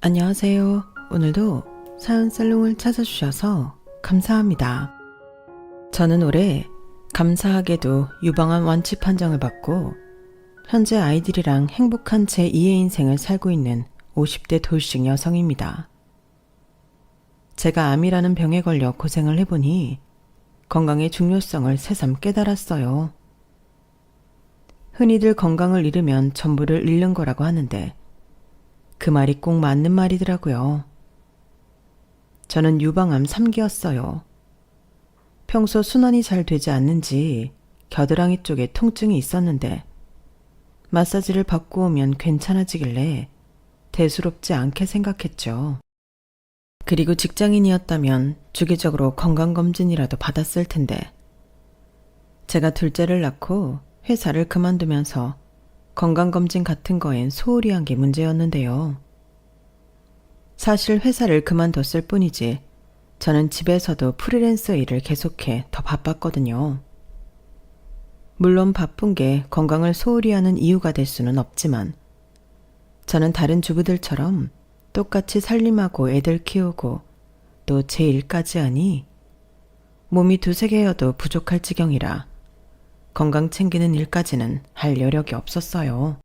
안녕하세요. 오늘도 사연살롱을 찾아주셔서 감사합니다. 저는 올해 감사하게도 유방암 완치 판정을 받고 현재 아이들이랑 행복한 제2의 인생을 살고 있는 50대 돌싱 여성입니다. 제가 암이라는 병에 걸려 고생을 해보니 건강의 중요성을 새삼 깨달았어요. 흔히들 건강을 잃으면 전부를 잃는 거라고 하는데 그 말이 꼭 맞는 말이더라고요. 저는 유방암 3기였어요. 평소 순환이 잘 되지 않는지 겨드랑이 쪽에 통증이 있었는데 마사지를 받고 오면 괜찮아지길래 대수롭지 않게 생각했죠. 그리고 직장인이었다면 주기적으로 건강검진이라도 받았을 텐데 제가 둘째를 낳고 회사를 그만두면서 건강검진 같은 거엔 소홀히 한 게 문제였는데요. 사실 회사를 그만뒀을 뿐이지 저는 집에서도 프리랜서 일을 계속해 더 바빴거든요. 물론 바쁜 게 건강을 소홀히 하는 이유가 될 수는 없지만 저는 다른 주부들처럼 똑같이 살림하고 애들 키우고 또 제 일까지 하니 몸이 두세 개여도 부족할 지경이라 건강 챙기는 일까지는 할 여력이 없었어요.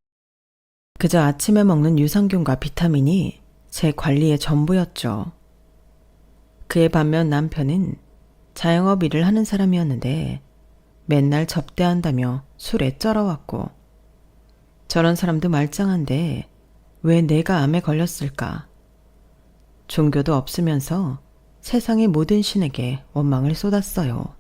그저 아침에 먹는 유산균과 비타민이 제 관리의 전부였죠. 그에 반면 남편은 자영업 일을 하는 사람이었는데 맨날 접대한다며 술에 쩔어왔고 저런 사람도 말짱한데 왜 내가 암에 걸렸을까? 종교도 없으면서 세상의 모든 신에게 원망을 쏟았어요.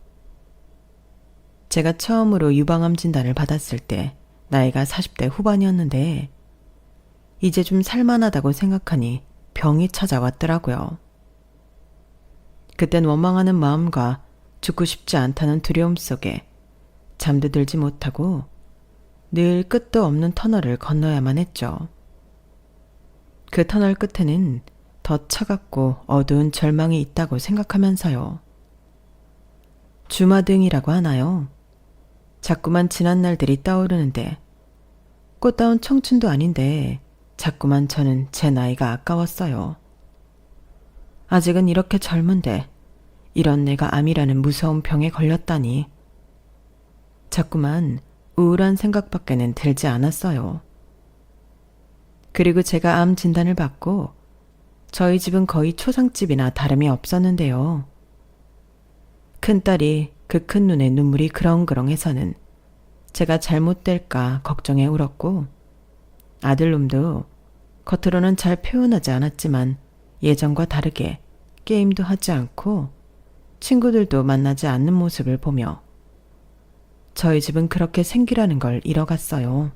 제가 처음으로 유방암 진단을 받았을 때 나이가 40대 후반이었는데 이제 좀 살만하다고 생각하니 병이 찾아왔더라고요. 그땐 원망하는 마음과 죽고 싶지 않다는 두려움 속에 잠도 들지 못하고 늘 끝도 없는 터널을 건너야만 했죠. 그 터널 끝에는 더 차갑고 어두운 절망이 있다고 생각하면서요. 주마등이라고 하나요? 자꾸만 지난 날들이 떠오르는데 꽃다운 청춘도 아닌데 자꾸만 저는 제 나이가 아까웠어요. 아직은 이렇게 젊은데 이런 내가 암이라는 무서운 병에 걸렸다니. 자꾸만 우울한 생각밖에는 들지 않았어요. 그리고 제가 암 진단을 받고 저희 집은 거의 초상집이나 다름이 없었는데요. 큰딸이 그 큰 눈에 눈물이 그렁그렁해서는 제가 잘못될까 걱정해 울었고 아들놈도 겉으로는 잘 표현하지 않았지만 예전과 다르게 게임도 하지 않고 친구들도 만나지 않는 모습을 보며 저희 집은 그렇게 생기라는 걸 잃어갔어요.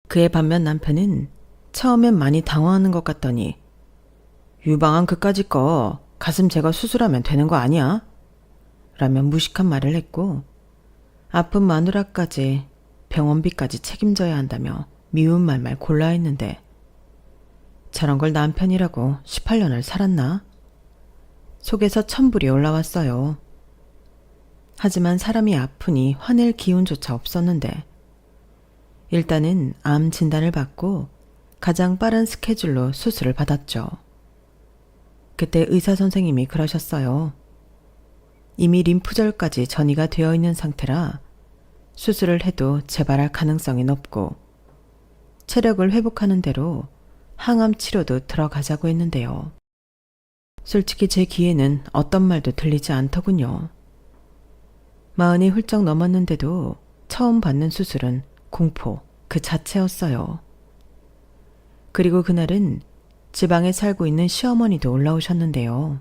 그에 반면 남편은 처음엔 많이 당황하는 것 같더니 유방암 그까짓 거 가슴 제거 수술하면 되는 거 아니야? 라며 무식한 말을 했고 아픈 마누라까지 병원비까지 책임져야 한다며 미운 말만 골라 했는데 저런 걸 남편이라고 18년을 살았나? 속에서 천불이 올라왔어요. 하지만 사람이 아프니 화낼 기운조차 없었는데 일단은 암 진단을 받고 가장 빠른 스케줄로 수술을 받았죠. 그때 의사 선생님이 그러셨어요. 이미 림프절까지 전이가 되어 있는 상태라 수술을 해도 재발할 가능성이 높고 체력을 회복하는 대로 항암 치료도 들어가자고 했는데요. 솔직히 제 귀에는 어떤 말도 들리지 않더군요. 40이 훌쩍 넘었는데도 처음 받는 수술은 공포 그 자체였어요. 그리고 그날은 지방에 살고 있는 시어머니도 올라오셨는데요.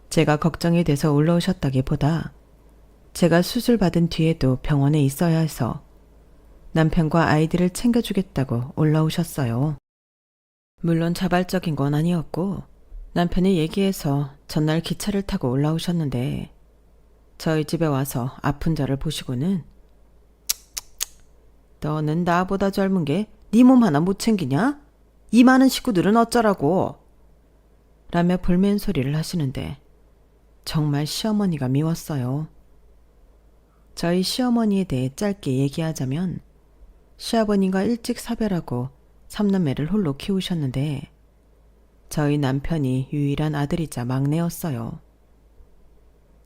제가 걱정이 돼서 올라오셨다기보다 제가 수술 받은 뒤에도 병원에 있어야 해서 남편과 아이들을 챙겨주겠다고 올라오셨어요. 물론 자발적인 건 아니었고 남편이 얘기해서 전날 기차를 타고 올라오셨는데 저희 집에 와서 아픈 저를 보시고는 너는 나보다 젊은 게 네 몸 하나 못 챙기냐? 이 많은 식구들은 어쩌라고? 라며 볼멘 소리를 하시는데 정말 시어머니가 미웠어요. 저희 시어머니에 대해 짧게 얘기하자면 시아버님과 일찍 사별하고 3남매를 홀로 키우셨는데 저희 남편이 유일한 아들이자 막내였어요.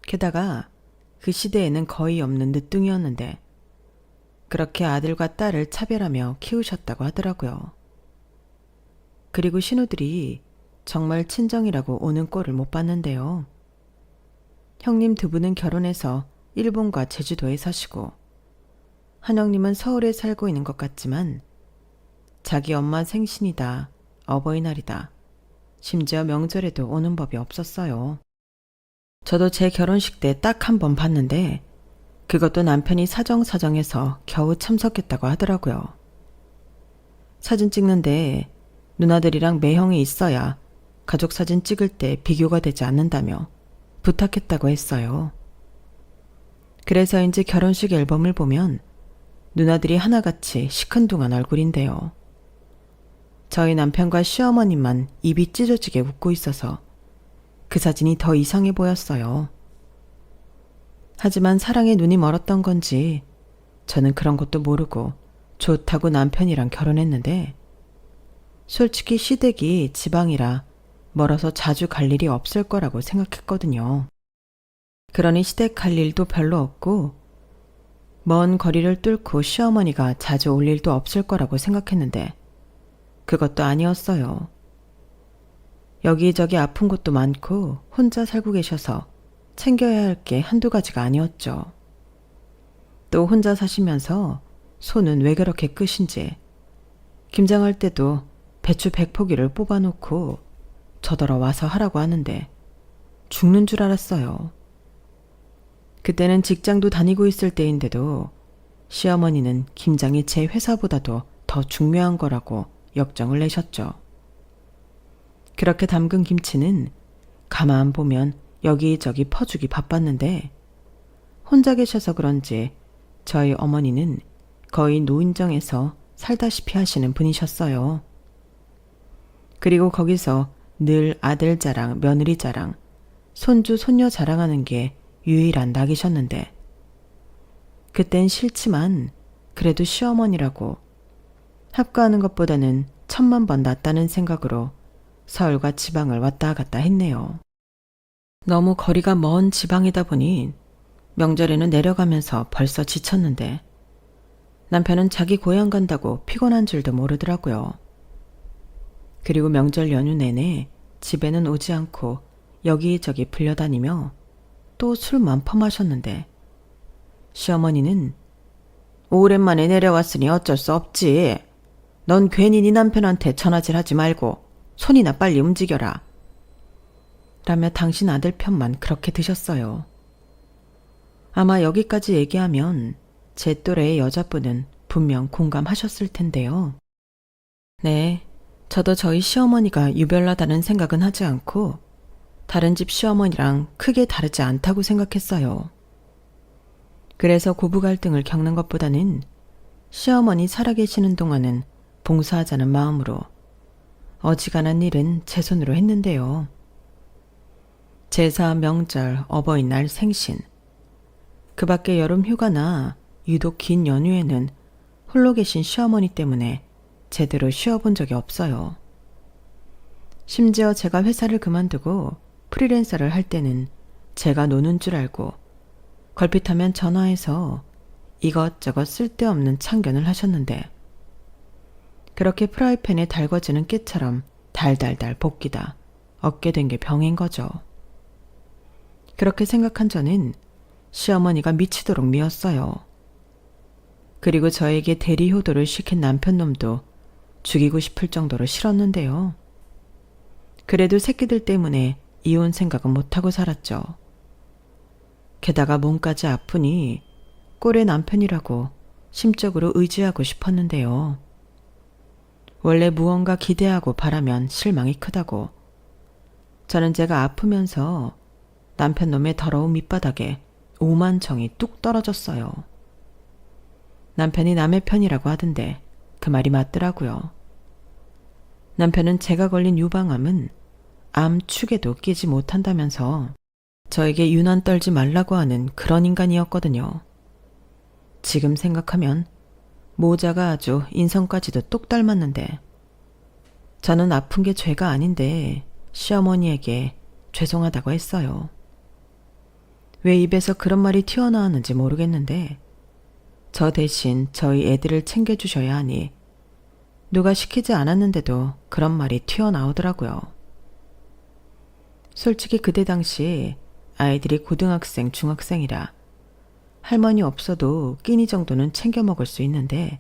게다가 그 시대에는 거의 없는 늦둥이었는데 그렇게 아들과 딸을 차별하며 키우셨다고 하더라고요. 그리고 신우들이 정말 친정이라고 오는 꼴을 못 봤는데요. 형님 두 분은 결혼해서 일본과 제주도에 사시고 한형님은 서울에 살고 있는 것 같지만 자기 엄마 생신이다, 어버이날이다, 심지어 명절에도 오는 법이 없었어요. 저도 제 결혼식 때 딱 한 번 봤는데 그것도 남편이 사정사정해서 겨우 참석했다고 하더라고요. 사진 찍는데 누나들이랑 매형이 있어야 가족 사진 찍을 때 비교가 되지 않는다며 부탁했다고 했어요. 그래서인지 결혼식 앨범을 보면 누나들이 하나같이 시큰둥한 얼굴인데요. 저희 남편과 시어머니만 입이 찢어지게 웃고 있어서 그 사진이 더 이상해 보였어요. 하지만 사랑에 눈이 멀었던 건지 저는 그런 것도 모르고 좋다고 남편이랑 결혼했는데 솔직히 시댁이 지방이라 멀어서 자주 갈 일이 없을 거라고 생각했거든요. 그러니 시댁 갈 일도 별로 없고 먼 거리를 뚫고 시어머니가 자주 올 일도 없을 거라고 생각했는데 그것도 아니었어요. 여기저기 아픈 곳도 많고 혼자 살고 계셔서 챙겨야 할 게 한두 가지가 아니었죠. 또 혼자 사시면서 손은 왜 그렇게 끝인지 김장할 때도 배추 100포기를 뽑아놓고 저더러 와서 하라고 하는데 죽는 줄 알았어요. 그때는 직장도 다니고 있을 때인데도 시어머니는 김장이 제 회사보다도 더 중요한 거라고 역정을 내셨죠. 그렇게 담근 김치는 가만 보면 여기저기 퍼주기 바빴는데 혼자 계셔서 그런지 저희 어머니는 거의 노인정에서 살다시피 하시는 분이셨어요. 그리고 거기서 늘 아들 자랑, 며느리 자랑, 손주, 손녀 자랑하는 게 유일한 낙이셨는데 그땐 싫지만 그래도 시어머니라고 합가하는 것보다는 1000만 번 낫다는 생각으로 서울과 지방을 왔다 갔다 했네요. 너무 거리가 먼 지방이다 보니 명절에는 내려가면서 벌써 지쳤는데 남편은 자기 고향 간다고 피곤한 줄도 모르더라고요. 그리고 명절 연휴 내내 집에는 오지 않고 여기저기 불려다니며 또 술만 퍼마셨는데 시어머니는 오랜만에 내려왔으니 어쩔 수 없지. 넌 괜히 네 남편한테 전화질 하지 말고 손이나 빨리 움직여라. 라며 당신 아들 편만 그렇게 드셨어요. 아마 여기까지 얘기하면 제 또래의 여자분은 분명 공감하셨을 텐데요. 네, 저도 저희 시어머니가 유별나다는 생각은 하지 않고 다른 집 시어머니랑 크게 다르지 않다고 생각했어요. 그래서 고부 갈등을 겪는 것보다는 시어머니 살아계시는 동안은 봉사하자는 마음으로 어지간한 일은 제 손으로 했는데요. 제사, 명절, 어버이날, 생신, 그 밖에 여름 휴가나 유독 긴 연휴에는 홀로 계신 시어머니 때문에 제대로 쉬어본 적이 없어요. 심지어 제가 회사를 그만두고 프리랜서를 할 때는 제가 노는 줄 알고 걸핏하면 전화해서 이것저것 쓸데없는 참견을 하셨는데 그렇게 프라이팬에 달궈지는 깨처럼 달달달 볶이다 얻게 된 게 병인 거죠. 그렇게 생각한 저는 시어머니가 미치도록 미웠어요. 그리고 저에게 대리 효도를 시킨 남편 놈도 죽이고 싶을 정도로 싫었는데요. 그래도 새끼들 때문에 이혼 생각은 못하고 살았죠. 게다가 몸까지 아프니 꼴의 남편이라고 심적으로 의지하고 싶었는데요. 원래 무언가 기대하고 바라면 실망이 크다고 저는 제가 아프면서 남편 놈의 더러운 밑바닥에 오만정이 뚝 떨어졌어요. 남편이 남의 편이라고 하던데 그 말이 맞더라고요. 남편은 제가 걸린 유방암은 암 축에도 끼지 못한다면서 저에게 유난 떨지 말라고 하는 그런 인간이었거든요. 지금 생각하면 모자가 아주 인성까지도 똑 닮았는데 저는 아픈 게 죄가 아닌데 시어머니에게 죄송하다고 했어요. 왜 입에서 그런 말이 튀어나왔는지 모르겠는데 저 대신 저희 애들을 챙겨주셔야 하니 누가 시키지 않았는데도 그런 말이 튀어나오더라고요. 솔직히 그때 당시 아이들이 고등학생, 중학생이라 할머니 없어도 끼니 정도는 챙겨 먹을 수 있는데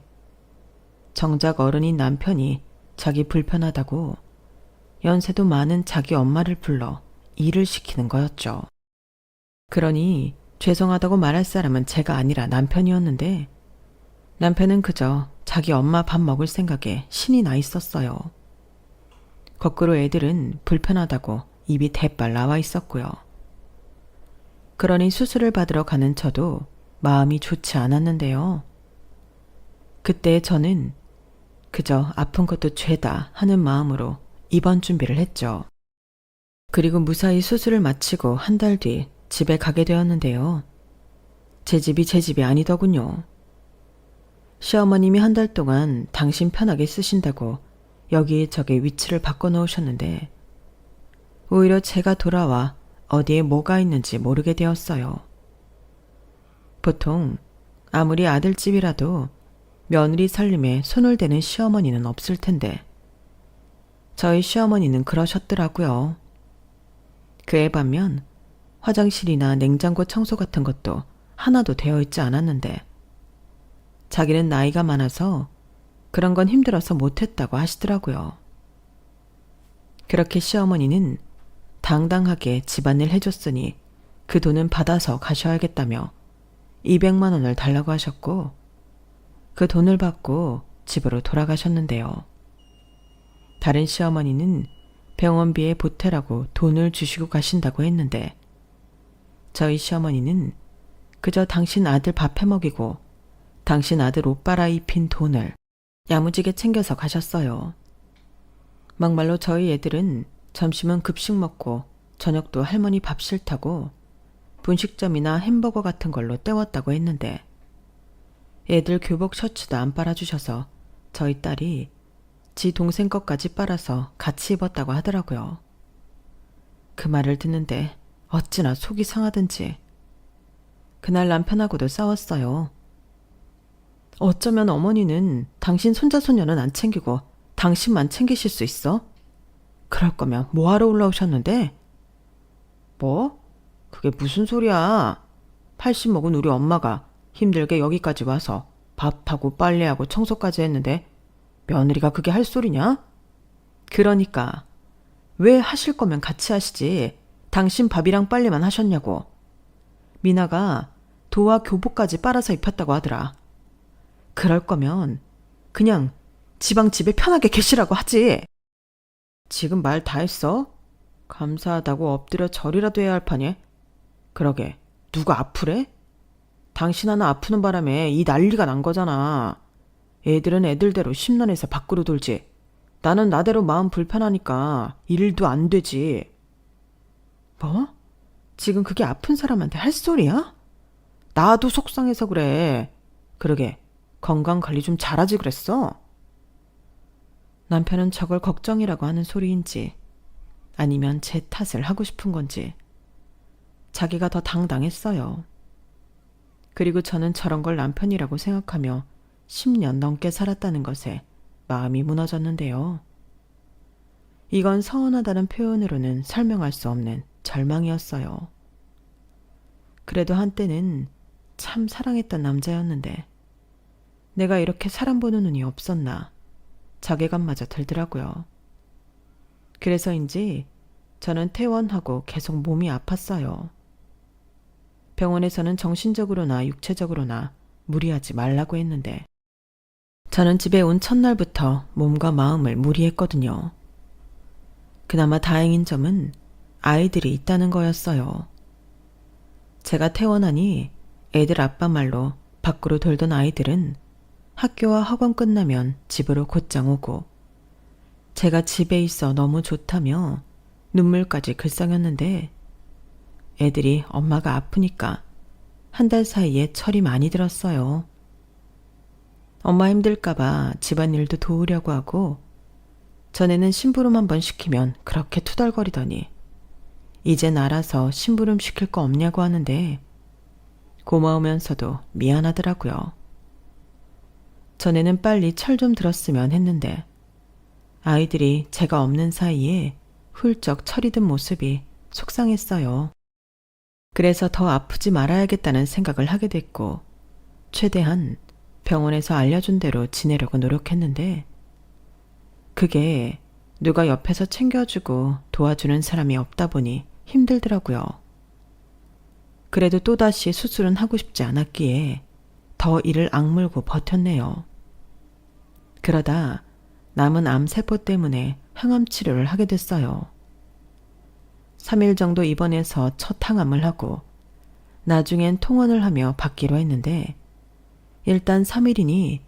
정작 어른인 남편이 자기 불편하다고 연세도 많은 자기 엄마를 불러 일을 시키는 거였죠. 그러니 죄송하다고 말할 사람은 제가 아니라 남편이었는데 남편은 그저 자기 엄마 밥 먹을 생각에 신이 나 있었어요. 거꾸로 애들은 불편하다고 입이 대빨 나와 있었고요. 그러니 수술을 받으러 가는 저도 마음이 좋지 않았는데요. 그때 저는 그저 아픈 것도 죄다 하는 마음으로 입원 준비를 했죠. 그리고 무사히 수술을 마치고 한 달 뒤 집에 가게 되었는데요. 제 집이 제 집이 아니더군요. 시어머님이 한 달 동안 당신 편하게 쓰신다고 여기저기 위치를 바꿔놓으셨는데 오히려 제가 돌아와 어디에 뭐가 있는지 모르게 되었어요. 보통 아무리 아들집이라도 며느리 살림에 손을 대는 시어머니는 없을 텐데 저희 시어머니는 그러셨더라고요. 그에 반면 화장실이나 냉장고 청소 같은 것도 하나도 되어 있지 않았는데 자기는 나이가 많아서 그런 건 힘들어서 못했다고 하시더라고요. 그렇게 시어머니는 당당하게 집안일 해줬으니 그 돈은 받아서 가셔야겠다며 200만 원을 달라고 하셨고 그 돈을 받고 집으로 돌아가셨는데요. 다른 시어머니는 병원비에 보태라고 돈을 주시고 가신다고 했는데 저희 시어머니는 그저 당신 아들 밥 해먹이고 당신 아들 옷 갈아입힌 돈을 야무지게 챙겨서 가셨어요. 막말로 저희 애들은 점심은 급식 먹고 저녁도 할머니 밥 싫다고 분식점이나 햄버거 같은 걸로 때웠다고 했는데 애들 교복 셔츠도 안 빨아주셔서 저희 딸이 지 동생 것까지 빨아서 같이 입었다고 하더라고요. 그 말을 듣는데 어찌나 속이 상하든지 그날 남편하고도 싸웠어요. 어쩌면 어머니는 당신 손자손녀는 안 챙기고 당신만 챙기실 수 있어? 그럴 거면 뭐하러 올라오셨는데? 뭐? 그게 무슨 소리야? 80 먹은 우리 엄마가 힘들게 여기까지 와서 밥하고 빨래하고 청소까지 했는데 며느리가 그게 할 소리냐? 그러니까 왜 하실 거면 같이 하시지 당신 밥이랑 빨래만 하셨냐고. 미나가 도와 교복까지 빨아서 입혔다고 하더라. 그럴 거면 그냥 지방 집에 편하게 계시라고 하지. 지금 말 다 했어? 감사하다고 엎드려 절이라도 해야 할 판에. 그러게 누가 아프래? 당신 하나 아프는 바람에 이 난리가 난 거잖아. 애들은 애들대로 심란해서 밖으로 돌지. 나는 나대로 마음 불편하니까 일도 안 되지. 뭐? 지금 그게 아픈 사람한테 할 소리야? 나도 속상해서 그래. 그러게 건강관리 좀 잘하지 그랬어? 남편은 저걸 걱정이라고 하는 소리인지 아니면 제 탓을 하고 싶은 건지 자기가 더 당당했어요. 그리고 저는 저런 걸 남편이라고 생각하며 10년 넘게 살았다는 것에 마음이 무너졌는데요. 이건 서운하다는 표현으로는 설명할 수 없는 절망이었어요. 그래도 한때는 참 사랑했던 남자였는데 내가 이렇게 사람 보는 눈이 없었나 자괴감마저 들더라고요. 그래서인지 저는 퇴원하고 계속 몸이 아팠어요. 병원에서는 정신적으로나 육체적으로나 무리하지 말라고 했는데 저는 집에 온 첫날부터 몸과 마음을 무리했거든요. 그나마 다행인 점은 아이들이 있다는 거였어요. 제가 퇴원하니 애들 아빠 말로 밖으로 돌던 아이들은 학교와 학원 끝나면 집으로 곧장 오고 제가 집에 있어 너무 좋다며 눈물까지 글썽였는데 애들이 엄마가 아프니까 한 달 사이에 철이 많이 들었어요. 엄마 힘들까봐 집안일도 도우려고 하고 전에는 심부름 한번 시키면 그렇게 투덜거리더니 이젠 알아서 심부름 시킬 거 없냐고 하는데 고마우면서도 미안하더라고요. 전에는 빨리 철 좀 들었으면 했는데 아이들이 제가 없는 사이에 훌쩍 철이 든 모습이 속상했어요. 그래서 더 아프지 말아야겠다는 생각을 하게 됐고 최대한 병원에서 알려준 대로 지내려고 노력했는데 그게 누가 옆에서 챙겨주고 도와주는 사람이 없다 보니 힘들더라고요. 그래도 또다시 수술은 하고 싶지 않았기에 더 이를 악물고 버텼네요. 그러다 남은 암세포 때문에 항암 치료를 하게 됐어요. 3일 정도 입원해서 첫 항암을 하고 나중엔 통원을 하며 받기로 했는데 일단 3일이니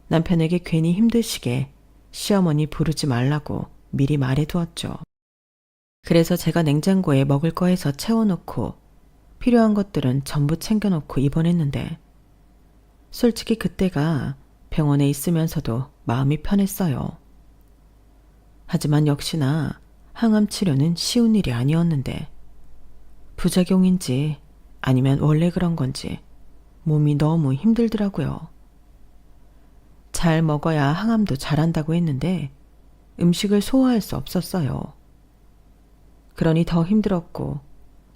남편에게 괜히 힘드시게 시어머니 부르지 말라고 미리 말해두었죠. 그래서 제가 냉장고에 먹을 거 해서 채워놓고 필요한 것들은 전부 챙겨놓고 입원했는데 솔직히 그때가 병원에 있으면서도 마음이 편했어요. 하지만 역시나 항암 치료는 쉬운 일이 아니었는데 부작용인지 아니면 원래 그런 건지 몸이 너무 힘들더라고요. 잘 먹어야 항암도 잘한다고 했는데 음식을 소화할 수 없었어요. 그러니 더 힘들었고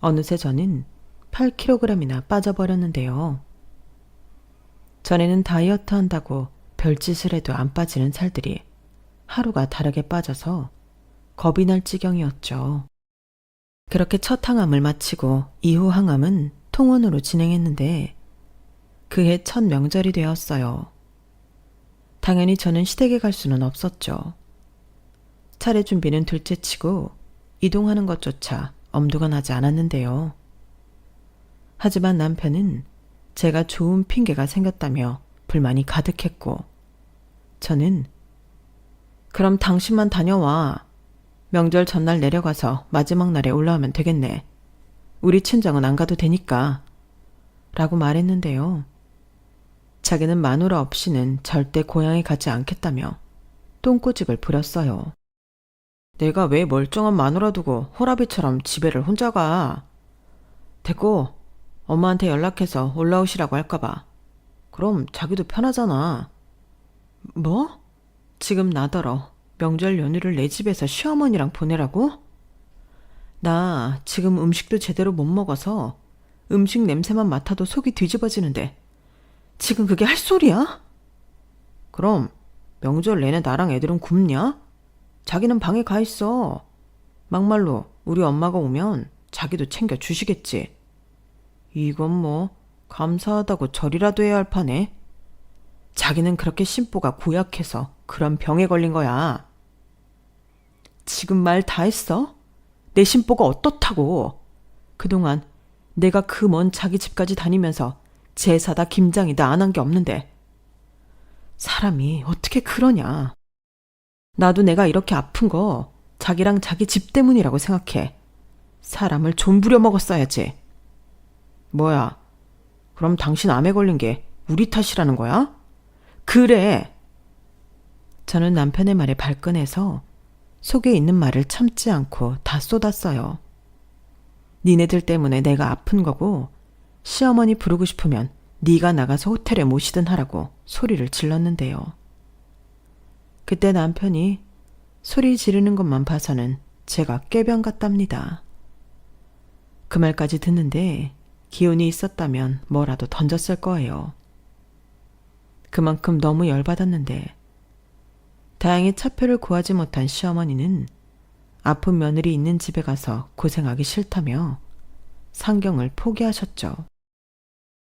어느새 저는 8kg이나 빠져버렸는데요. 전에는 다이어트 한다고 별짓을 해도 안 빠지는 살들이 하루가 다르게 빠져서 겁이 날 지경이었죠. 그렇게 첫 항암을 마치고 이후 항암은 통원으로 진행했는데 그해 첫 명절이 되었어요. 당연히 저는 시댁에 갈 수는 없었죠. 차례 준비는 둘째치고 이동하는 것조차 엄두가 나지 않았는데요. 하지만 남편은 제가 좋은 핑계가 생겼다며 불만이 가득했고 저는 그럼 당신만 다녀와. 명절 전날 내려가서 마지막 날에 올라오면 되겠네. 우리 친정은 안 가도 되니까. 라고 말했는데요. 자기는 마누라 없이는 절대 고향에 가지 않겠다며 똥꼬집을 부렸어요. 내가 왜 멀쩡한 마누라 두고 호라비처럼 집에를 혼자 가. 됐고 엄마한테 연락해서 올라오시라고 할까봐. 그럼 자기도 편하잖아. 뭐? 지금 나더러 명절 연휴를 내 집에서 시어머니랑 보내라고? 나 지금 음식도 제대로 못 먹어서 음식 냄새만 맡아도 속이 뒤집어지는데 지금 그게 할 소리야? 그럼 명절 내내 나랑 애들은 굶냐? 자기는 방에 가 있어. 막말로 우리 엄마가 오면 자기도 챙겨 주시겠지. 이건 뭐 감사하다고 절이라도 해야 할 판에. 자기는 그렇게 심보가 고약해서 그런 병에 걸린 거야. 지금 말 다 했어? 내 심보가 어떻다고. 그동안 내가 그 먼 자기 집까지 다니면서 제사다 김장이다 안 한 게 없는데 사람이 어떻게 그러냐. 나도 내가 이렇게 아픈 거 자기랑 자기 집 때문이라고 생각해. 사람을 좀 부려먹었어야지. 뭐야, 그럼 당신 암에 걸린 게 우리 탓이라는 거야? 그래. 저는 남편의 말에 발끈해서 속에 있는 말을 참지 않고 다 쏟았어요. 니네들 때문에 내가 아픈 거고 시어머니 부르고 싶으면 네가 나가서 호텔에 모시든 하라고 소리를 질렀는데요. 그때 남편이 소리 지르는 것만 봐서는 제가 꾀병 같답니다. 그 말까지 듣는데 기운이 있었다면 뭐라도 던졌을 거예요. 그만큼 너무 열받았는데 다행히 차표를 구하지 못한 시어머니는 아픈 며느리 있는 집에 가서 고생하기 싫다며 상경을 포기하셨죠.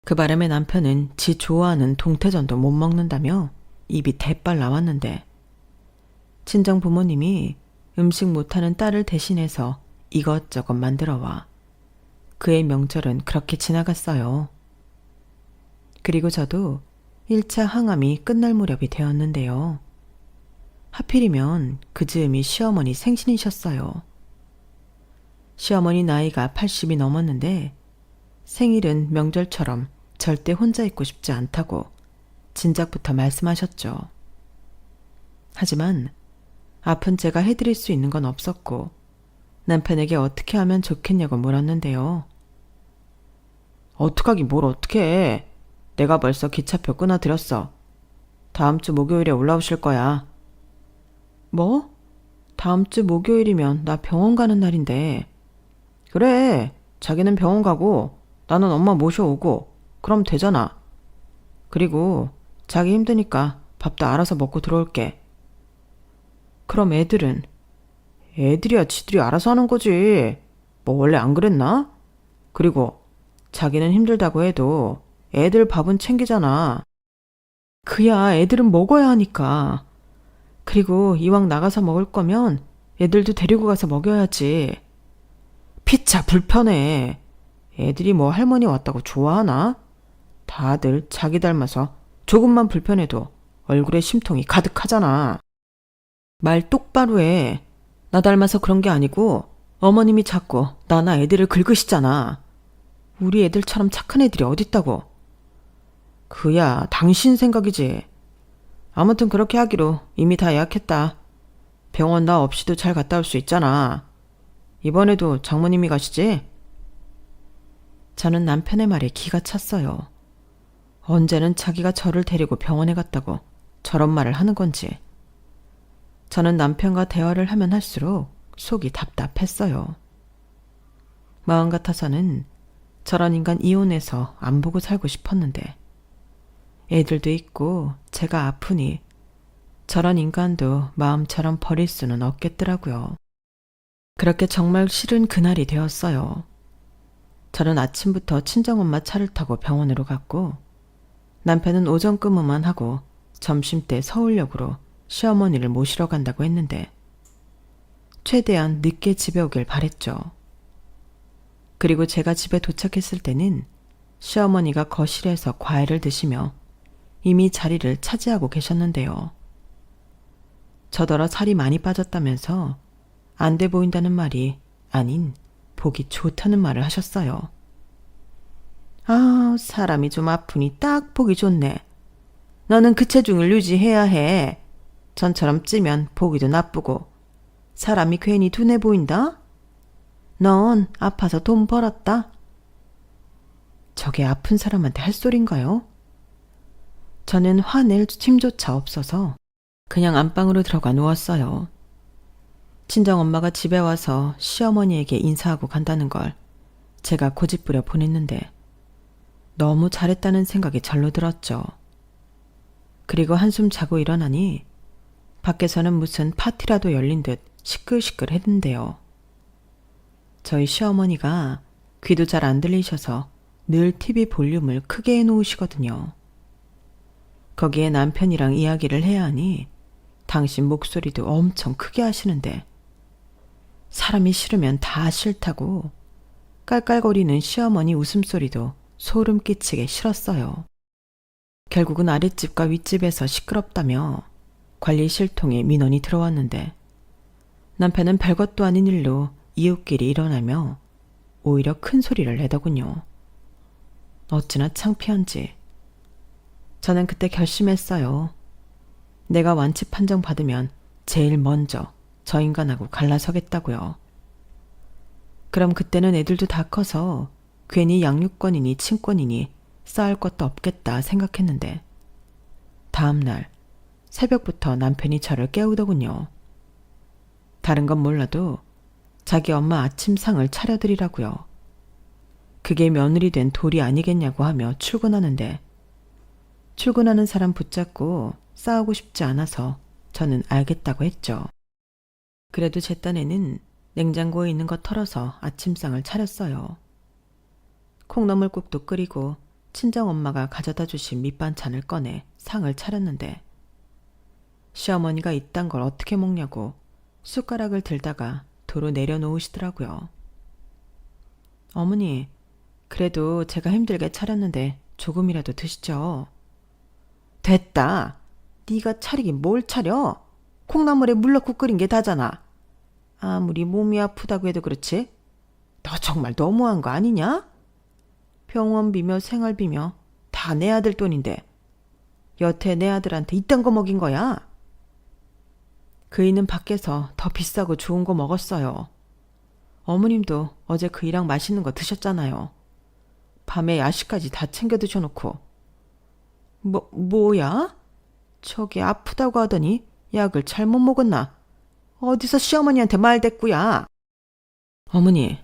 그 바람에 남편은 지 좋아하는 동태전도 못 먹는다며 입이 대빨 나왔는데 친정 부모님이 음식 못하는 딸을 대신해서 이것저것 만들어와 그의 명절은 그렇게 지나갔어요. 그리고 저도 1차 항암이 끝날 무렵이 되었는데요. 하필이면 그 즈음이 시어머니 생신이셨어요. 시어머니 나이가 80이 넘었는데 생일은 명절처럼 절대 혼자 있고 싶지 않다고 진작부터 말씀하셨죠. 하지만 아픈 제가 해드릴 수 있는 건 없었고 남편에게 어떻게 하면 좋겠냐고 물었는데요. 어떡하긴 뭘 어떡해. 내가 벌써 기차표 끊어드렸어. 다음 주 목요일에 올라오실 거야. 뭐? 다음 주 목요일이면 나 병원 가는 날인데. 그래, 자기는 병원 가고 나는 엄마 모셔오고 그럼 되잖아. 그리고 자기 힘드니까 밥도 알아서 먹고 들어올게. 그럼 애들은? 애들이야 지들이 알아서 하는 거지. 뭐 원래 안 그랬나? 그리고 자기는 힘들다고 해도 애들 밥은 챙기잖아. 그야 애들은 먹어야 하니까. 그리고 이왕 나가서 먹을 거면 애들도 데리고 가서 먹여야지. 피차 불편해. 애들이 뭐 할머니 왔다고 좋아하나? 다들 자기 닮아서 조금만 불편해도 얼굴에 심통이 가득하잖아. 말 똑바로 해. 나 닮아서 그런 게 아니고 어머님이 자꾸 나나 애들을 긁으시잖아. 우리 애들처럼 착한 애들이 어딨다고. 그야 당신 생각이지. 아무튼 그렇게 하기로 이미 다 예약했다. 병원 나 없이도 잘 갔다 올 수 있잖아. 이번에도 장모님이 가시지? 저는 남편의 말에 기가 찼어요. 언제는 자기가 저를 데리고 병원에 갔다고 저런 말을 하는 건지. 저는 남편과 대화를 하면 할수록 속이 답답했어요. 마음 같아서는 저런 인간 이혼해서 안 보고 살고 싶었는데 애들도 있고 제가 아프니 저런 인간도 마음처럼 버릴 수는 없겠더라고요. 그렇게 정말 싫은 그날이 되었어요. 저는 아침부터 친정엄마 차를 타고 병원으로 갔고 남편은 오전 근무만 하고 점심때 서울역으로 시어머니를 모시러 간다고 했는데 최대한 늦게 집에 오길 바랬죠. 그리고 제가 집에 도착했을 때는 시어머니가 거실에서 과일을 드시며 이미 자리를 차지하고 계셨는데요. 저더러 살이 많이 빠졌다면서 안 돼 보인다는 말이 아닌 보기 좋다는 말을 하셨어요. 아, 사람이 좀 아프니 딱 보기 좋네. 너는 그 체중을 유지해야 해. 전처럼 찌면 보기도 나쁘고 사람이 괜히 둔해 보인다? 넌 아파서 돈 벌었다? 저게 아픈 사람한테 할 소린가요? 저는 화낼 힘조차 없어서 그냥 안방으로 들어가 누웠어요. 친정엄마가 집에 와서 시어머니에게 인사하고 간다는 걸 제가 고집부려 보냈는데 너무 잘했다는 생각이 절로 들었죠. 그리고 한숨 자고 일어나니 밖에서는 무슨 파티라도 열린 듯 시끌시끌했는데요. 저희 시어머니가 귀도 잘 안 들리셔서 늘 TV 볼륨을 크게 해놓으시거든요. 거기에 남편이랑 이야기를 해야 하니 당신 목소리도 엄청 크게 하시는데 사람이 싫으면 다 싫다고 깔깔거리는 시어머니 웃음소리도 소름 끼치게 싫었어요. 결국은 아랫집과 윗집에서 시끄럽다며 관리실통에 민원이 들어왔는데 남편은 별것도 아닌 일로 이웃끼리 일어나며 오히려 큰 소리를 내더군요. 어찌나 창피한지. 저는 그때 결심했어요. 내가 완치 판정 받으면 제일 먼저 저 인간하고 갈라서겠다고요. 그럼 그때는 애들도 다 커서 괜히 양육권이니 친권이니 쌓을 것도 없겠다 생각했는데 다음날 새벽부터 남편이 저를 깨우더군요. 다른 건 몰라도 자기 엄마 아침상을 차려드리라고요. 그게 며느리 된 도리 아니겠냐고 하며 출근하는데 출근하는 사람 붙잡고 싸우고 싶지 않아서 저는 알겠다고 했죠. 그래도 제 딴에는 냉장고에 있는 거 털어서 아침상을 차렸어요. 콩나물국도 끓이고 친정엄마가 가져다 주신 밑반찬을 꺼내 상을 차렸는데 시어머니가 이딴 걸 어떻게 먹냐고 숟가락을 들다가 도로 내려놓으시더라고요. 어머니, 그래도 제가 힘들게 차렸는데 조금이라도 드시죠. 됐다. 네가 차리긴 뭘 차려? 콩나물에 물 넣고 끓인 게 다잖아. 아무리 몸이 아프다고 해도 그렇지? 너 정말 너무한 거 아니냐? 병원비며 생활비며 다 내 아들 돈인데 여태 내 아들한테 이딴 거 먹인 거야? 그이는 밖에서 더 비싸고 좋은 거 먹었어요. 어머님도 어제 그이랑 맛있는 거 드셨잖아요. 밤에 야식까지 다 챙겨 드셔놓고. 뭐야? 저기 아프다고 하더니 약을 잘못 먹었나? 어디서 시어머니한테 말댔구야? 어머니,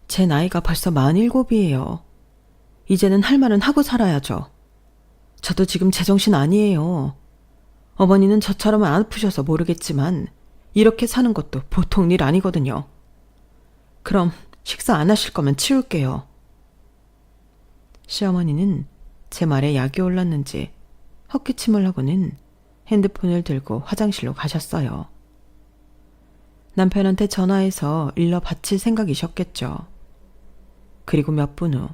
제 나이가 벌써 47이에요. 이제는 할 말은 하고 살아야죠. 저도 지금 제정신 아니에요. 어머니는 저처럼 안 아프셔서 모르겠지만 이렇게 사는 것도 보통 일 아니거든요. 그럼 식사 안 하실 거면 치울게요. 시어머니는 제 말에 약이 올랐는지 헛기침을 하고는 핸드폰을 들고 화장실로 가셨어요. 남편한테 전화해서 일러 바칠 생각이셨겠죠. 그리고 몇 분 후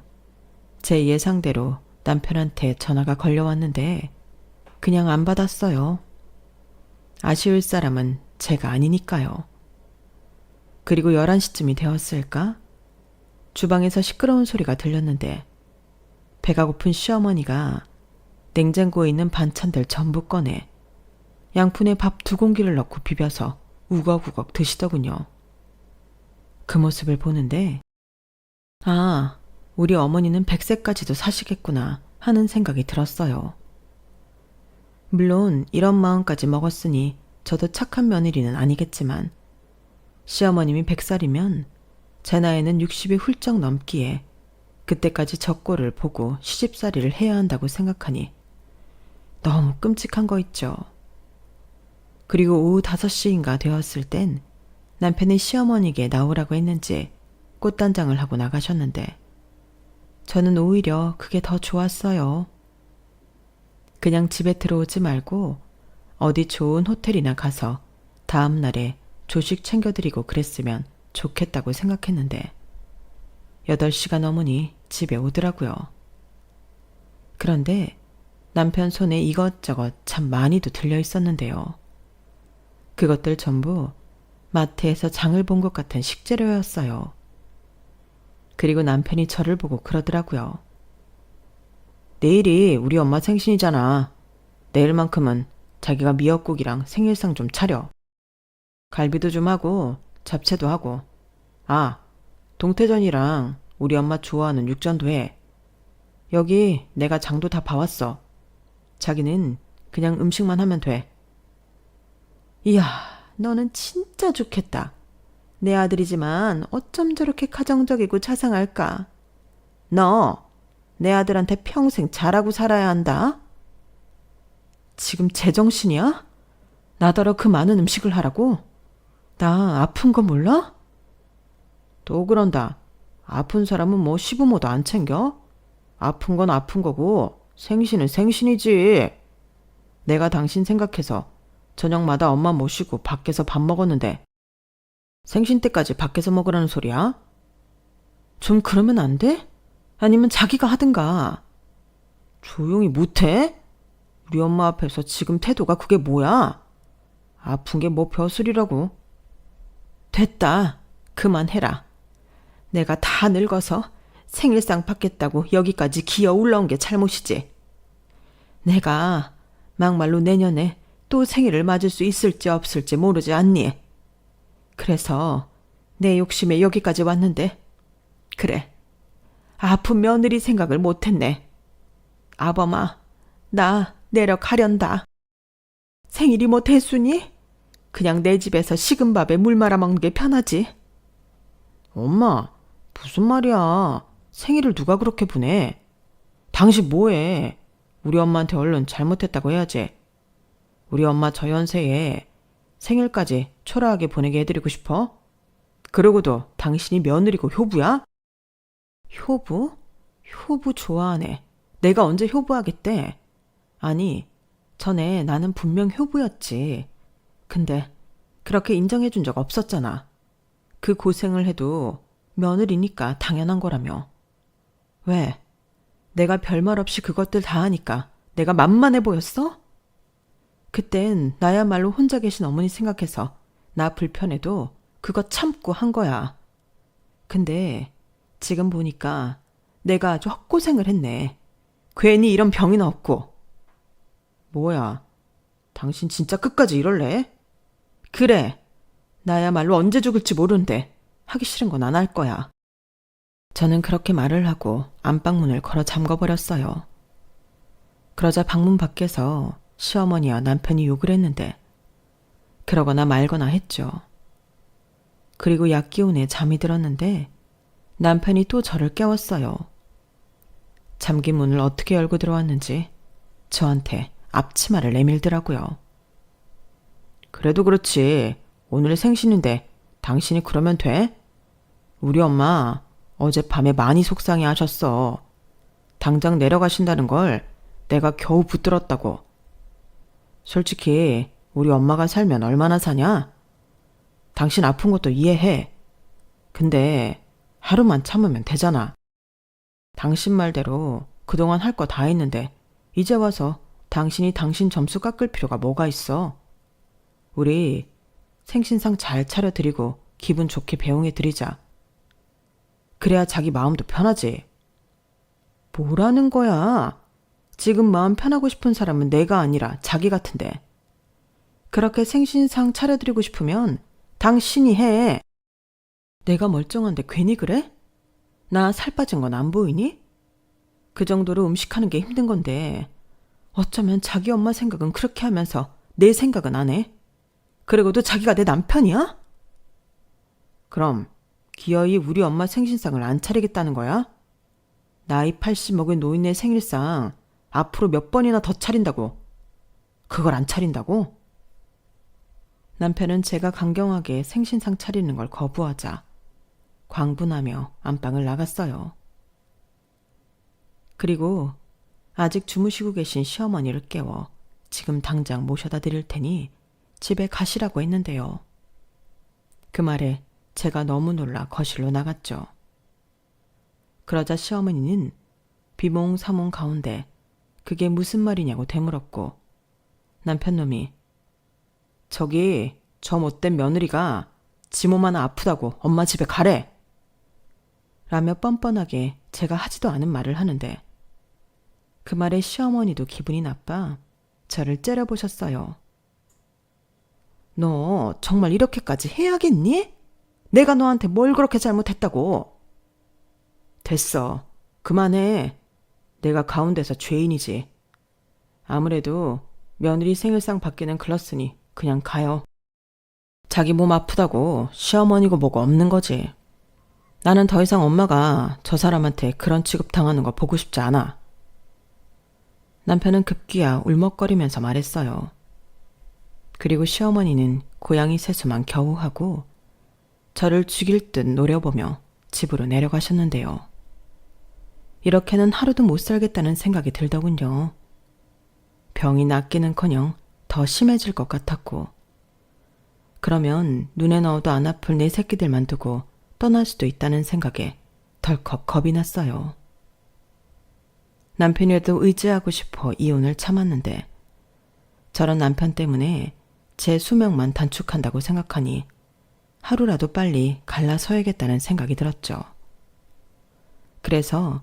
제 예상대로 남편한테 전화가 걸려왔는데 그냥 안 받았어요. 아쉬울 사람은 제가 아니니까요. 그리고 11시쯤이 되었을까? 주방에서 시끄러운 소리가 들렸는데 배가 고픈 시어머니가 냉장고에 있는 반찬들 전부 꺼내 양푼에 밥 2공기를 넣고 비벼서 우걱우걱 드시더군요. 그 모습을 보는데 아, 우리 어머니는 100세까지도 사시겠구나 하는 생각이 들었어요. 물론 이런 마음까지 먹었으니 저도 착한 며느리는 아니겠지만 시어머님이 100살이면 제 나이는 60이 훌쩍 넘기에 그때까지 저 꼴을 보고 시집살이를 해야 한다고 생각하니 너무 끔찍한 거 있죠. 그리고 오후 5시인가 되었을 땐 남편이 시어머니에게 나오라고 했는지 꽃단장을 하고 나가셨는데 저는 오히려 그게 더 좋았어요. 그냥 집에 들어오지 말고 어디 좋은 호텔이나 가서 다음 날에 조식 챙겨드리고 그랬으면 좋겠다고 생각했는데 8시가 넘으니 집에 오더라고요. 그런데 남편 손에 이것저것 참 많이도 들려 있었는데요. 그것들 전부 마트에서 장을 본 것 같은 식재료였어요. 그리고 남편이 저를 보고 그러더라고요. 내일이 우리 엄마 생신이잖아. 내일만큼은 자기가 미역국이랑 생일상 좀 차려. 갈비도 좀 하고 잡채도 하고. 아, 동태전이랑 우리 엄마 좋아하는 육전도 해. 여기 내가 장도 다 봐왔어. 자기는 그냥 음식만 하면 돼. 이야, 너는 진짜 좋겠다. 내 아들이지만 어쩜 저렇게 가정적이고 자상할까? 너, 내 아들한테 평생 잘하고 살아야 한다. 지금 제정신이야? 나더러 그 많은 음식을 하라고? 나 아픈 거 몰라? 또 그런다. 아픈 사람은 뭐 시부모도 안 챙겨? 아픈 건 아픈 거고 생신은 생신이지. 내가 당신 생각해서 저녁마다 엄마 모시고 밖에서 밥 먹었는데 생신 때까지 밖에서 먹으라는 소리야? 좀 그러면 안 돼? 아니면 자기가 하든가. 조용히 못해? 우리 엄마 앞에서 지금 태도가 그게 뭐야? 아픈 게 뭐 벼슬이라고. 됐다. 그만해라. 내가 다 늙어서 생일상 받겠다고 여기까지 기어 올라온 게 잘못이지. 내가 막말로 내년에 또 생일을 맞을 수 있을지 없을지 모르지 않니? 그래서 내 욕심에 여기까지 왔는데 그래, 아픈 며느리 생각을 못했네. 아범아, 나 내려가련다. 생일이 뭐 대수니? 그냥 내 집에서 식은 밥에 물 말아 먹는 게 편하지. 엄마, 무슨 말이야. 생일을 누가 그렇게 보내? 당신 뭐해? 우리 엄마한테 얼른 잘못했다고 해야지. 우리 엄마 저 연세에 생일까지 초라하게 보내게 해드리고 싶어? 그러고도 당신이 며느리고 효부야? 효부? 효부 좋아하네. 내가 언제 효부하겠대? 아니, 전에 나는 분명 효부였지. 근데 그렇게 인정해준 적 없었잖아. 그 고생을 해도 며느리니까 당연한 거라며. 왜? 내가 별말 없이 그것들 다 하니까 내가 만만해 보였어? 그땐 나야말로 혼자 계신 어머니 생각해서 나 불편해도 그거 참고 한 거야. 근데 지금 보니까 내가 아주 헛고생을 했네. 괜히 이런 병이나 얻고. 뭐야, 당신 진짜 끝까지 이럴래? 그래. 나야말로 언제 죽을지 모르는데 하기 싫은 건 안 할 거야. 저는 그렇게 말을 하고 안방문을 걸어 잠궈버렸어요. 그러자 방문 밖에서 시어머니와 남편이 욕을 했는데 그러거나 말거나 했죠. 그리고 약 기운에 잠이 들었는데 남편이 또 저를 깨웠어요. 잠긴 문을 어떻게 열고 들어왔는지 저한테 앞치마를 내밀더라고요. 그래도 그렇지. 오늘 생신인데 당신이 그러면 돼? 우리 엄마 어젯밤에 많이 속상해 하셨어. 당장 내려가신다는 걸 내가 겨우 붙들었다고. 솔직히 우리 엄마가 살면 얼마나 사냐? 당신 아픈 것도 이해해. 근데 하루만 참으면 되잖아. 당신 말대로 그동안 할 거 다 했는데 이제 와서 당신이 당신 점수 깎을 필요가 뭐가 있어? 우리 생신상 잘 차려드리고 기분 좋게 배웅해드리자. 그래야 자기 마음도 편하지. 뭐라는 거야? 지금 마음 편하고 싶은 사람은 내가 아니라 자기 같은데. 그렇게 생신상 차려드리고 싶으면 당신이 해. 내가 멀쩡한데 괜히 그래? 나 살 빠진 건 안 보이니? 그 정도로 음식하는 게 힘든 건데 어쩌면 자기 엄마 생각은 그렇게 하면서 내 생각은 안 해? 그리고도 자기가 내 남편이야? 그럼 기어이 우리 엄마 생신상을 안 차리겠다는 거야? 나이 80 먹은 노인네 생일상 앞으로 몇 번이나 더 차린다고. 그걸 안 차린다고? 남편은 제가 강경하게 생신상 차리는 걸 거부하자 광분하며 안방을 나갔어요. 그리고 아직 주무시고 계신 시어머니를 깨워 지금 당장 모셔다 드릴 테니 집에 가시라고 했는데요. 그 말에 제가 너무 놀라 거실로 나갔죠. 그러자 시어머니는 비몽사몽 가운데 그게 무슨 말이냐고 되물었고 남편놈이 저기 저 못된 며느리가 지 몸 하나 아프다고 엄마 집에 가래 라며 뻔뻔하게 제가 하지도 않은 말을 하는데 그 말에 시어머니도 기분이 나빠 저를 째려보셨어요. 너 정말 이렇게까지 해야겠니? 내가 너한테 뭘 그렇게 잘못했다고. 됐어. 그만해. 내가 가운데서 죄인이지. 아무래도 며느리 생일상 받기는 글렀으니 그냥 가요. 자기 몸 아프다고 시어머니고 뭐고 없는 거지. 나는 더 이상 엄마가 저 사람한테 그런 취급 당하는 거 보고 싶지 않아. 남편은 급기야 울먹거리면서 말했어요. 그리고 시어머니는 고양이 세수만 겨우 하고 저를 죽일 듯 노려보며 집으로 내려가셨는데요. 이렇게는 하루도 못 살겠다는 생각이 들더군요. 병이 낫기는커녕 더 심해질 것 같았고 그러면 눈에 넣어도 안 아플 내 새끼들만 두고 떠날 수도 있다는 생각에 덜컥 겁이 났어요. 남편이라도 의지하고 싶어 이혼을 참았는데 저런 남편 때문에 제 수명만 단축한다고 생각하니 하루라도 빨리 갈라서야겠다는 생각이 들었죠. 그래서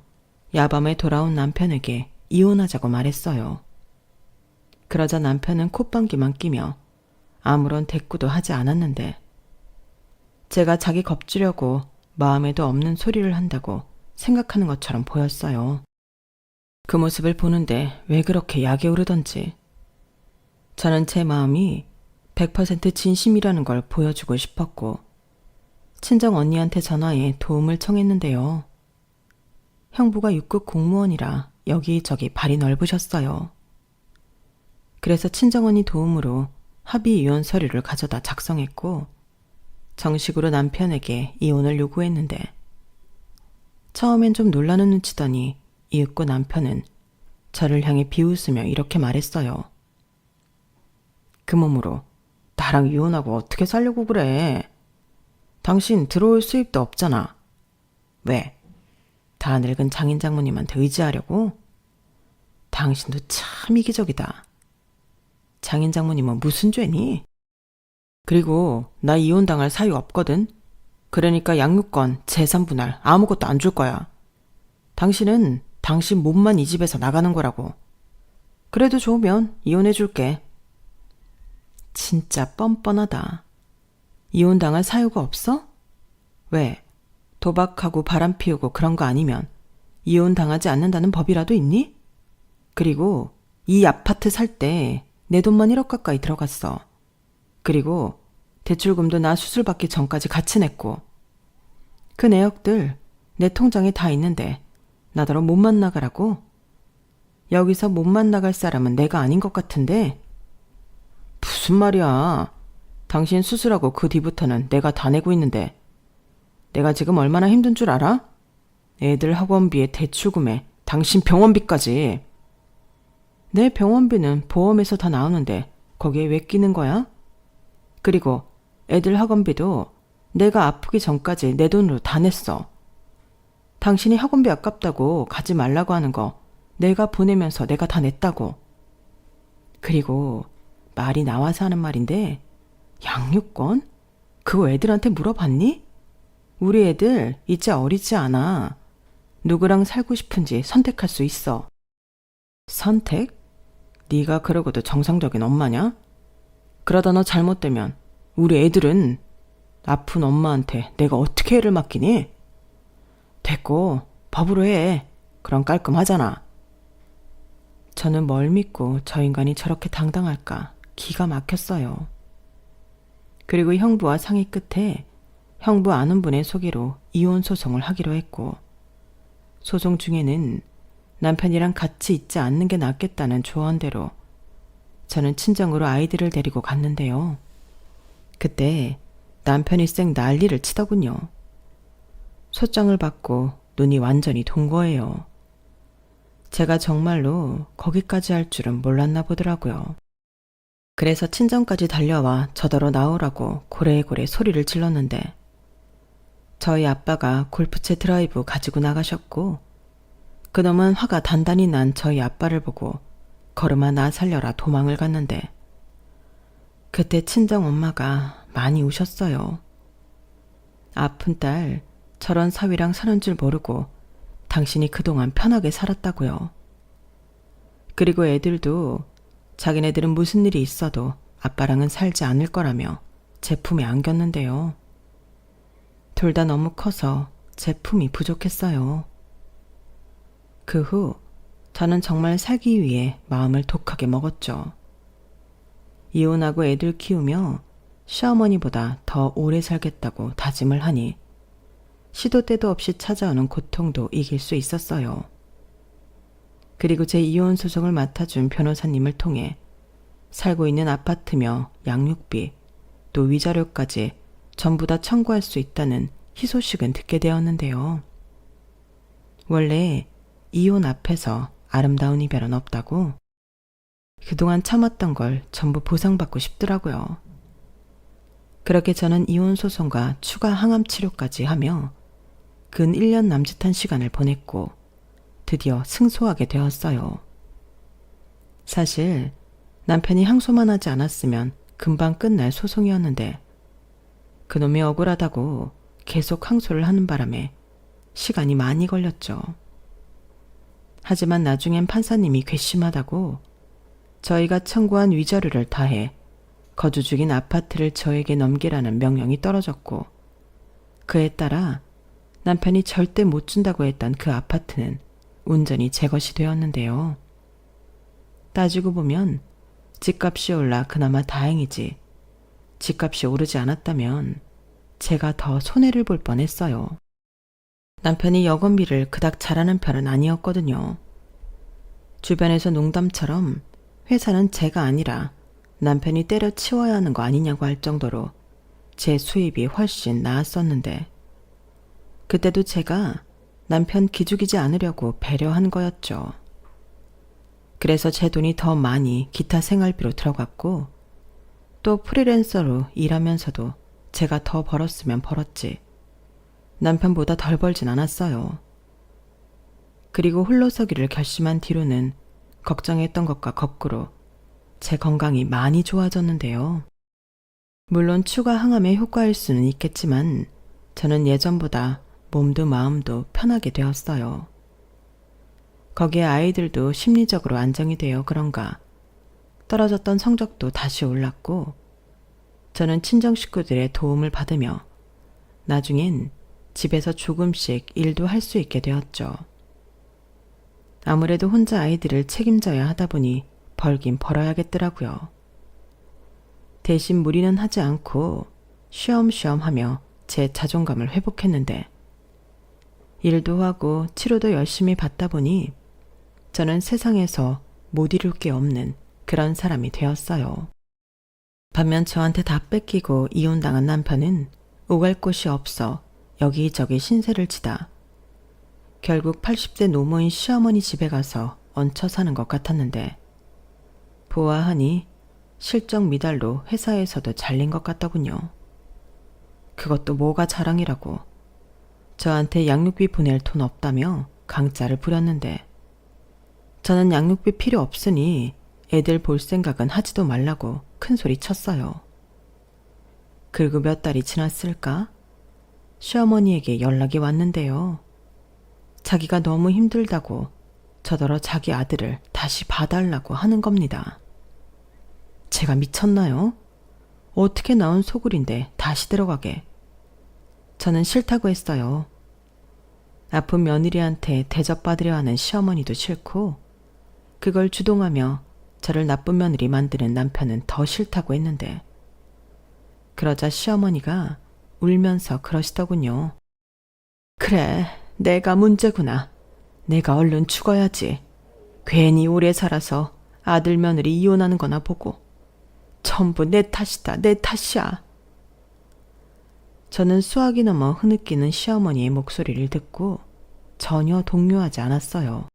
야밤에 돌아온 남편에게 이혼하자고 말했어요. 그러자 남편은 콧방귀만 끼며 아무런 대꾸도 하지 않았는데 제가 자기 겁주려고 마음에도 없는 소리를 한다고 생각하는 것처럼 보였어요. 그 모습을 보는데 왜 그렇게 약이 오르던지 저는 제 마음이 100% 진심이라는 걸 보여주고 싶었고 친정 언니한테 전화해 도움을 청했는데요. 형부가 6급 공무원이라 여기저기 발이 넓으셨어요. 그래서 친정언니 도움으로 합의 이혼 서류를 가져다 작성했고 정식으로 남편에게 이혼을 요구했는데 처음엔 좀 놀라는 눈치더니 이윽고 남편은 저를 향해 비웃으며 이렇게 말했어요. 그 몸으로 나랑 이혼하고 어떻게 살려고 그래? 당신 들어올 수입도 없잖아. 왜? 다 늙은 장인 장모님한테 의지하려고? 당신도 참 이기적이다. 장인 장모님은 무슨 죄니? 그리고 나 이혼당할 사유 없거든. 그러니까 양육권, 재산 분할 아무것도 안 줄 거야. 당신은 당신 몸만 이 집에서 나가는 거라고. 그래도 좋으면 이혼해 줄게. 진짜 뻔뻔하다. 이혼당할 사유가 없어? 왜? 도박하고 바람 피우고 그런 거 아니면 이혼당하지 않는다는 법이라도 있니? 그리고 이 아파트 살 때 내 돈만 1억 가까이 들어갔어. 그리고 대출금도 나 수술 받기 전까지 같이 냈고. 그 내역들 내 통장에 다 있는데 나더러 몸만 나가라고? 여기서 몸만 나갈 사람은 내가 아닌 것 같은데? 무슨 말이야. 당신 수술하고 그 뒤부터는 내가 다 내고 있는데 내가 지금 얼마나 힘든 줄 알아? 애들 학원비에 대출금에 당신 병원비까지. 내 병원비는 보험에서 다 나오는데 거기에 왜 끼는 거야? 그리고 애들 학원비도 내가 아프기 전까지 내 돈으로 다 냈어. 당신이 학원비 아깝다고 가지 말라고 하는 거 내가 보내면서 내가 다 냈다고. 그리고 말이 나와서 하는 말인데 양육권? 그거 애들한테 물어봤니? 우리 애들 이제 어리지 않아. 누구랑 살고 싶은지 선택할 수 있어. 선택? 네가 그러고도 정상적인 엄마냐? 그러다 너 잘못되면 우리 애들은 아픈 엄마한테 내가 어떻게 애를 맡기니? 됐고 법으로 해. 그럼 깔끔하잖아. 저는 뭘 믿고 저 인간이 저렇게 당당할까 기가 막혔어요. 그리고 형부와 상의 끝에 형부 아는 분의 소개로 이혼 소송을 하기로 했고, 소송 중에는 남편이랑 같이 있지 않는 게 낫겠다는 조언대로 저는 친정으로 아이들을 데리고 갔는데요. 그때 남편이 쌩 난리를 치더군요. 소장을 받고 눈이 완전히 돈 거예요. 제가 정말로 거기까지 할 줄은 몰랐나 보더라고요. 그래서 친정까지 달려와 저더러 나오라고 고래고래 소리를 질렀는데 저희 아빠가 골프채 드라이브 가지고 나가셨고 그놈은 화가 단단히 난 저희 아빠를 보고 걸음아 나 살려라 도망을 갔는데 그때 친정 엄마가 많이 우셨어요. 아픈 딸 저런 사위랑 사는 줄 모르고 당신이 그동안 편하게 살았다고요. 그리고 애들도 자기네들은 무슨 일이 있어도 아빠랑은 살지 않을 거라며 제 품에 안겼는데요. 둘 다 너무 커서 제 품이 부족했어요. 그 후 저는 정말 살기 위해 마음을 독하게 먹었죠. 이혼하고 애들 키우며 시어머니보다 더 오래 살겠다고 다짐을 하니 시도 때도 없이 찾아오는 고통도 이길 수 있었어요. 그리고 제 이혼 소송을 맡아준 변호사님을 통해 살고 있는 아파트며 양육비 또 위자료까지 전부 다 청구할 수 있다는 희소식은 듣게 되었는데요. 원래 이혼 앞에서 아름다운 이별은 없다고 그동안 참았던 걸 전부 보상받고 싶더라고요. 그렇게 저는 이혼 소송과 추가 항암 치료까지 하며 근 1년 남짓한 시간을 보냈고 드디어 승소하게 되었어요. 사실 남편이 항소만 하지 않았으면 금방 끝날 소송이었는데 그놈이 억울하다고 계속 항소를 하는 바람에 시간이 많이 걸렸죠. 하지만 나중엔 판사님이 괘씸하다고 저희가 청구한 위자료를 다해 거주 중인 아파트를 저에게 넘기라는 명령이 떨어졌고 그에 따라 남편이 절대 못 준다고 했던 그 아파트는 온전히 제 것이 되었는데요. 따지고 보면 집값이 올라 그나마 다행이지 집값이 오르지 않았다면 제가 더 손해를 볼 뻔했어요. 남편이 여건비를 그닥 잘하는 편은 아니었거든요. 주변에서 농담처럼 회사는 제가 아니라 남편이 때려치워야 하는 거 아니냐고 할 정도로 제 수입이 훨씬 나았었는데 그때도 제가 남편 기죽이지 않으려고 배려한 거였죠. 그래서 제 돈이 더 많이 기타 생활비로 들어갔고 또 프리랜서로 일하면서도 제가 더 벌었으면 벌었지 남편보다 덜 벌진 않았어요. 그리고 홀로서기를 결심한 뒤로는 걱정했던 것과 거꾸로 제 건강이 많이 좋아졌는데요. 물론 추가 항암의 효과일 수는 있겠지만 저는 예전보다 몸도 마음도 편하게 되었어요. 거기에 아이들도 심리적으로 안정이 되어 그런가 떨어졌던 성적도 다시 올랐고 저는 친정 식구들의 도움을 받으며 나중엔 집에서 조금씩 일도 할 수 있게 되었죠. 아무래도 혼자 아이들을 책임져야 하다 보니 벌긴 벌어야겠더라고요. 대신 무리는 하지 않고 쉬엄쉬엄 하며 제 자존감을 회복했는데 일도 하고 치료도 열심히 받다 보니 저는 세상에서 못 이룰 게 없는 그런 사람이 되었어요. 반면 저한테 다 뺏기고 이혼당한 남편은 오갈 곳이 없어 여기저기 신세를 지다 결국 80대 노모인 시어머니 집에 가서 얹혀 사는 것 같았는데 보아하니 실적 미달로 회사에서도 잘린 것 같더군요. 그것도 뭐가 자랑이라고 저한테 양육비 보낼 돈 없다며 강짜를 부렸는데 저는 양육비 필요 없으니 애들 볼 생각은 하지도 말라고 큰 소리 쳤어요. 그리고 몇 달이 지났을까? 시어머니에게 연락이 왔는데요. 자기가 너무 힘들다고 저더러 자기 아들을 다시 봐달라고 하는 겁니다. 제가 미쳤나요? 어떻게 나온 소굴인데 다시 들어가게. 저는 싫다고 했어요. 아픈 며느리한테 대접받으려 하는 시어머니도 싫고 그걸 주동하며 저를 나쁜 며느리 만드는 남편은 더 싫다고 했는데 그러자 시어머니가 울면서 그러시더군요. 그래, 내가 문제구나. 내가 얼른 죽어야지. 괜히 오래 살아서 아들 며느리 이혼하는 거나 보고. 전부 내 탓이다, 내 탓이야. 저는 수학이 넘어 흐느끼는 시어머니의 목소리를 듣고 전혀 동요하지 않았어요.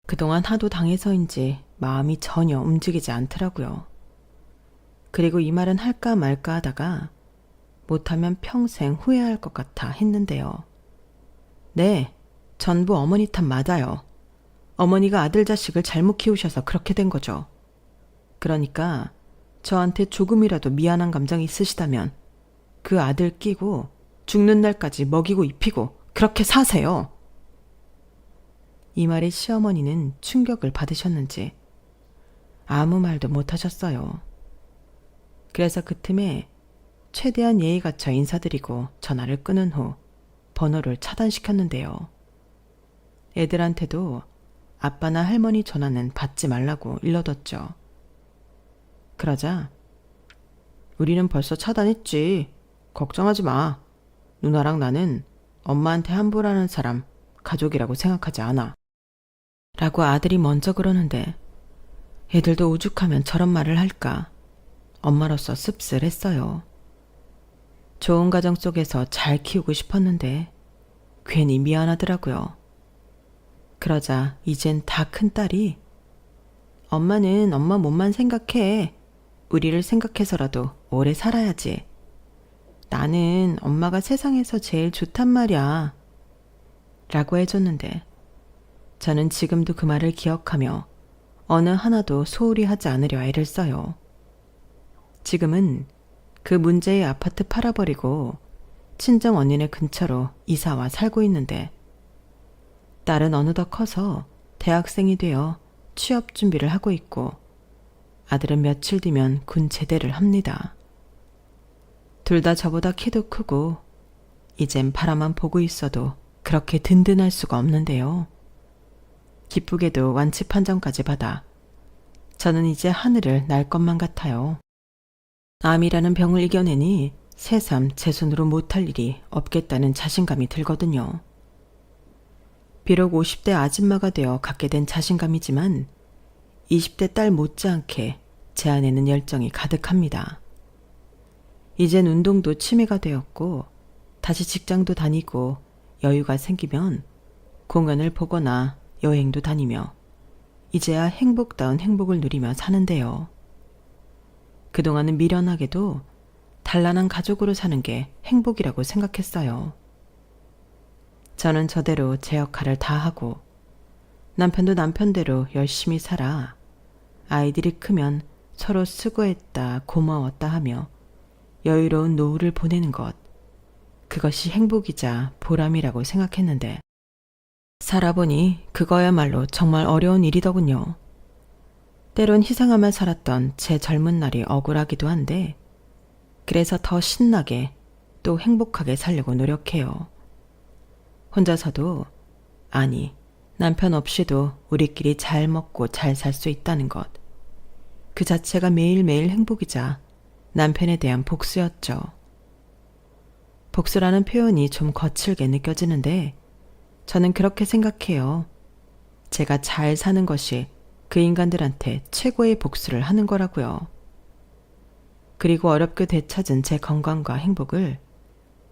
그동안 하도 당해서인지 마음이 전혀 움직이지 않더라고요. 그리고 이 말은 할까 말까 하다가 못하면 평생 후회할 것 같아 했는데요. 네, 전부 어머니 탓 맞아요. 어머니가 아들 자식을 잘못 키우셔서 그렇게 된 거죠. 그러니까 저한테 조금이라도 미안한 감정이 있으시다면 그 아들 끼고 죽는 날까지 먹이고 입히고 그렇게 사세요. 이 말에 시어머니는 충격을 받으셨는지 아무 말도 못하셨어요. 그래서 그 틈에 최대한 예의 갖춰 인사드리고 전화를 끊은 후 번호를 차단시켰는데요. 애들한테도 아빠나 할머니 전화는 받지 말라고 일러뒀죠. 그러자 우리는 벌써 차단했지. 걱정하지 마. 누나랑 나는 엄마한테 함부로하는 사람 가족이라고 생각하지 않아. 라고 아들이 먼저 그러는데 애들도 오죽하면 저런 말을 할까. 엄마로서 씁쓸했어요. 좋은 가정 속에서 잘 키우고 싶었는데 괜히 미안하더라고요. 그러자 이젠 다 큰 딸이 엄마는 엄마 몸만 생각해. 우리를 생각해서라도 오래 살아야지. 나는 엄마가 세상에서 제일 좋단 말이야. 라고 해줬는데 저는 지금도 그 말을 기억하며 어느 하나도 소홀히 하지 않으려 애를 써요. 지금은 그 문제의 아파트 팔아버리고 친정 언니네 근처로 이사와 살고 있는데 딸은 어느덧 커서 대학생이 되어 취업 준비를 하고 있고 아들은 며칠 뒤면 군 제대를 합니다. 둘 다 저보다 키도 크고 이젠 바라만 보고 있어도 그렇게 든든할 수가 없는데요. 기쁘게도 완치 판정까지 받아 저는 이제 하늘을 날 것만 같아요. 암이라는 병을 이겨내니 새삼 제 손으로 못할 일이 없겠다는 자신감이 들거든요. 비록 50대 아줌마가 되어 갖게 된 자신감이지만 20대 딸 못지않게 제 안에는 열정이 가득합니다. 이젠 운동도 취미가 되었고 다시 직장도 다니고 여유가 생기면 공연을 보거나 여행도 다니며 이제야 행복다운 행복을 누리며 사는데요. 그동안은 미련하게도 단란한 가족으로 사는 게 행복이라고 생각했어요. 저는 저대로 제 역할을 다 하고 남편도 남편대로 열심히 살아 아이들이 크면 서로 수고했다 고마웠다 하며 여유로운 노후를 보내는 것, 그것이 행복이자 보람이라고 생각했는데 살아보니 그거야말로 정말 어려운 일이더군요. 때론 희생하며 살았던 제 젊은 날이 억울하기도 한데 그래서 더 신나게 또 행복하게 살려고 노력해요. 혼자서도, 아니, 남편 없이도 우리끼리 잘 먹고 잘 살 수 있다는 것. 그 자체가 매일매일 행복이자 남편에 대한 복수였죠. 복수라는 표현이 좀 거칠게 느껴지는데 저는 그렇게 생각해요. 제가 잘 사는 것이 그 인간들한테 최고의 복수를 하는 거라고요. 그리고 어렵게 되찾은 제 건강과 행복을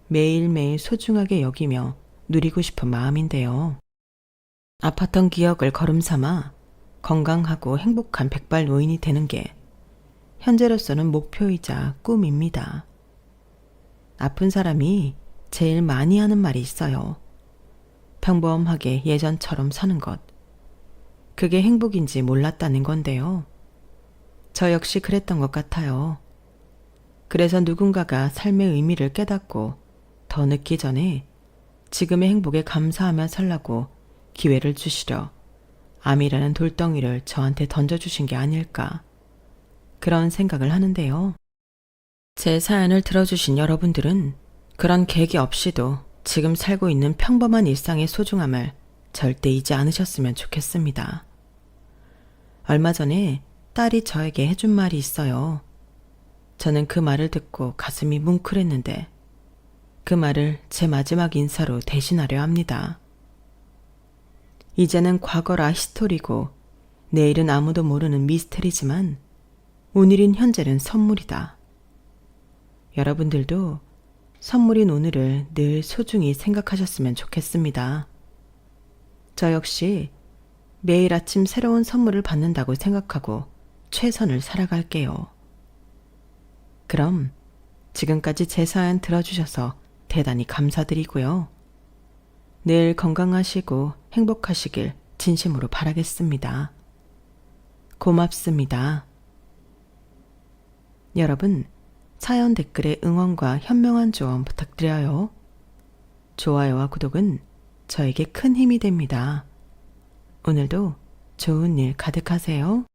매일매일 소중하게 여기며 누리고 싶은 마음인데요. 아팠던 기억을 걸음삼아 건강하고 행복한 백발 노인이 되는 게 현재로서는 목표이자 꿈입니다. 아픈 사람이 제일 많이 하는 말이 있어요. 평범하게 예전처럼 사는 것. 그게 행복인지 몰랐다는 건데요. 저 역시 그랬던 것 같아요. 그래서 누군가가 삶의 의미를 깨닫고 더 늦기 전에 지금의 행복에 감사하며 살라고 기회를 주시려 암이라는 돌덩이를 저한테 던져주신 게 아닐까 그런 생각을 하는데요. 제 사연을 들어주신 여러분들은 그런 계기 없이도 지금 살고 있는 평범한 일상의 소중함을 절대 잊지 않으셨으면 좋겠습니다. 얼마 전에 딸이 저에게 해준 말이 있어요. 저는 그 말을 듣고 가슴이 뭉클했는데 그 말을 제 마지막 인사로 대신하려 합니다. 이제는 과거라 히스토리고 내일은 아무도 모르는 미스테리지만 오늘인 현재는 선물이다. 여러분들도 선물인 오늘을 늘 소중히 생각하셨으면 좋겠습니다. 저 역시 매일 아침 새로운 선물을 받는다고 생각하고 최선을 살아갈게요. 그럼 지금까지 제 사연 들어주셔서 대단히 감사드리고요. 늘 건강하시고 행복하시길 진심으로 바라겠습니다. 고맙습니다. 여러분, 사연 댓글에 응원과 현명한 조언 부탁드려요. 좋아요와 구독은 저에게 큰 힘이 됩니다. 오늘도 좋은 일 가득하세요.